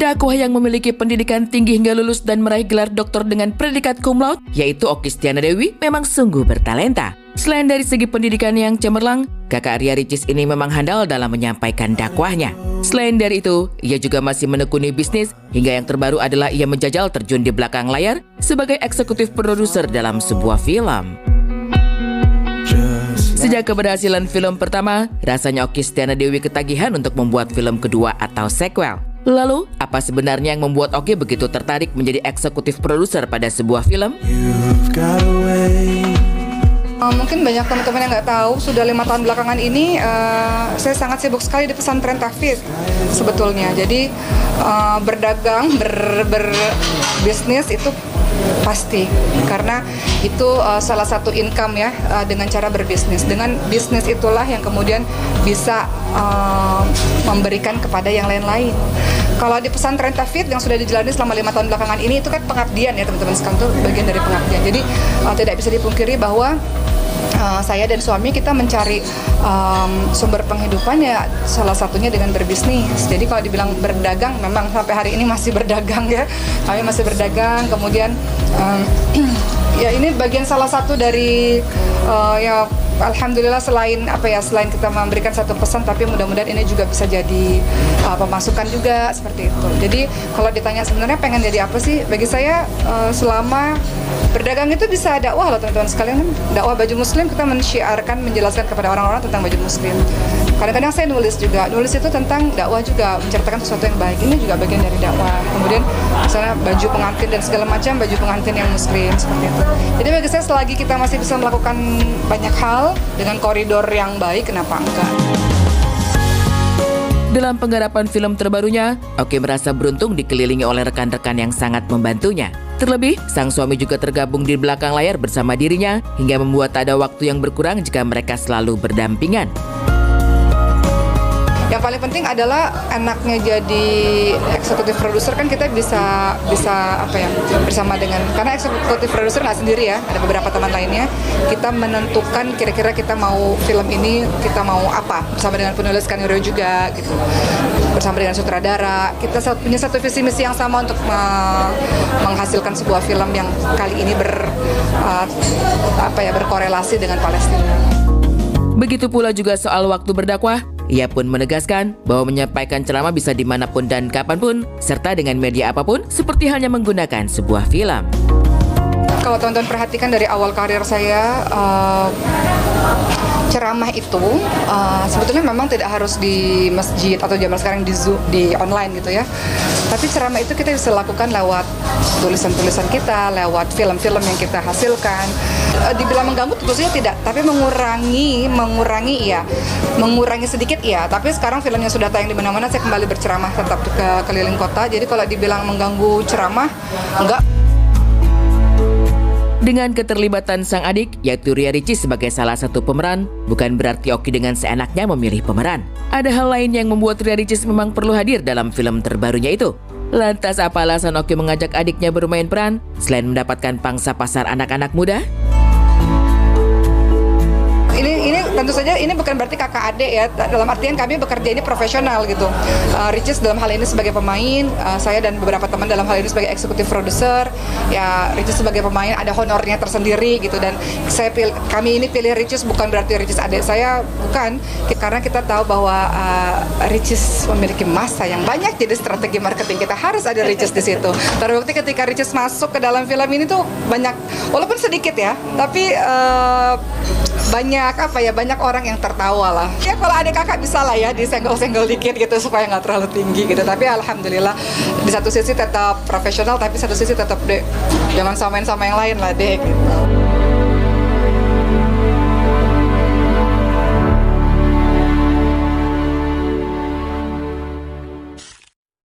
dakwah yang memiliki pendidikan tinggi hingga lulus dan meraih gelar doktor dengan predikat cum laude, yaitu Okky Stiana Dewi, memang sungguh bertalenta. Selain dari segi pendidikan yang cemerlang, kakak Ria Ricis ini memang handal dalam menyampaikan dakwahnya. Selain dari itu, ia juga masih menekuni bisnis, hingga yang terbaru adalah ia menjajal terjun di belakang layar sebagai eksekutif produser dalam sebuah film. Sejak keberhasilan film pertama, rasanya Okky Stiana Dewi ketagihan untuk membuat film kedua atau sequel. Lalu, apa sebenarnya yang membuat Okky begitu tertarik menjadi eksekutif produser pada sebuah film? Mungkin banyak teman-teman yang nggak tahu, sudah 5 tahun belakangan ini saya sangat sibuk sekali di pesantren tahfidz sebetulnya. Jadi berdagang, berbisnis itu pasti, karena itu salah satu income ya, dengan cara berbisnis. Dengan bisnis itulah yang kemudian bisa memberikan kepada yang lain-lain. Kalau di pesantren tahfidz yang sudah dijalani selama 5 tahun belakangan ini, itu kan pengabdian ya teman-teman sekalian, itu bagian dari pengabdian. Jadi tidak bisa dipungkiri bahwa saya dan suami kita mencari sumber penghidupan ya salah satunya dengan berbisnis. Jadi kalau dibilang berdagang, memang sampai hari ini masih berdagang ya. Kami masih berdagang, kemudian ya ini bagian salah satu dari ya alhamdulillah, selain kita memberikan satu pesan, tapi mudah-mudahan ini juga bisa jadi pemasukan juga seperti itu. Jadi kalau ditanya sebenarnya pengen jadi apa sih? Bagi saya selama berdagang itu bisa dakwah loh teman-teman sekalian. Dakwah baju muslim, kita mensyiarkan, menjelaskan kepada orang-orang tentang baju muslim. Kadang-kadang saya nulis juga. Nulis itu tentang dakwah juga, menceritakan sesuatu yang baik. Ini juga bagian dari dakwah. Kemudian misalnya baju pengantin dan segala macam baju pengantin yang muslim seperti itu. Jadi bagi saya selagi kita masih bisa melakukan banyak hal dengan koridor yang baik, kenapa enggak? Dalam penggarapan film terbarunya, Okky merasa beruntung dikelilingi oleh rekan-rekan yang sangat membantunya. Terlebih, sang suami juga tergabung di belakang layar bersama dirinya, hingga membuat tak ada waktu yang berkurang jika mereka selalu berdampingan. Yang paling penting adalah enaknya jadi eksekutif produser, kan kita bisa bersama dengan, karena eksekutif produser nggak sendiri ya, ada beberapa teman lainnya. Kita menentukan kira-kira kita mau film ini kita mau apa, bersama dengan penulis skenario juga gitu, bersama dengan sutradara. Kita punya satu visi misi yang sama untuk menghasilkan sebuah film yang kali ini berkorelasi dengan Palestina. Begitu pula juga soal waktu berdakwah. Ia pun menegaskan bahwa menyampaikan ceramah bisa dimanapun dan kapanpun, serta dengan media apapun, seperti halnya menggunakan sebuah film. Kalau teman-teman perhatikan dari awal karir saya, ceramah itu sebetulnya memang tidak harus di masjid atau zaman sekarang di Zoom, di online gitu ya. Tapi ceramah itu kita bisa lakukan lewat tulisan-tulisan kita, lewat film-film yang kita hasilkan. Dibilang mengganggu tentu saja tidak, tapi mengurangi sedikit ya. Tapi sekarang filmnya sudah tayang di mana-mana, saya kembali berceramah tetap ke keliling kota. Jadi kalau dibilang mengganggu ceramah, enggak. Dengan keterlibatan sang adik, yaitu Ria Ricis sebagai salah satu pemeran, bukan berarti Okky dengan seenaknya memilih pemeran. Ada hal lain yang membuat Ria Ricis memang perlu hadir dalam film terbarunya itu. Lantas apa alasan Okky mengajak adiknya bermain peran, selain mendapatkan pangsa pasar anak-anak muda? Ini tentu saja ini bukan berarti kakak adik ya, dalam artian kami bekerja ini profesional gitu. Ricis dalam hal ini sebagai pemain, saya dan beberapa teman dalam hal ini sebagai eksekutif produser. Ya Ricis sebagai pemain ada honornya tersendiri gitu, dan kami ini pilih Ricis bukan berarti Ricis adik saya, bukan, karena kita tahu bahwa Ricis memiliki massa yang banyak, jadi strategi marketing kita harus ada Ricis di situ. Terbukti ketika Ricis masuk ke dalam film ini tuh banyak, walaupun sedikit ya, tapi banyak orang yang tertawa lah. Ya kalau adik kakak bisa lah ya disenggol-senggol dikit gitu supaya nggak terlalu tinggi gitu. Tapi alhamdulillah di satu sisi tetap profesional, tapi satu sisi tetap jangan samain sama yang lain lah dek. Gitu.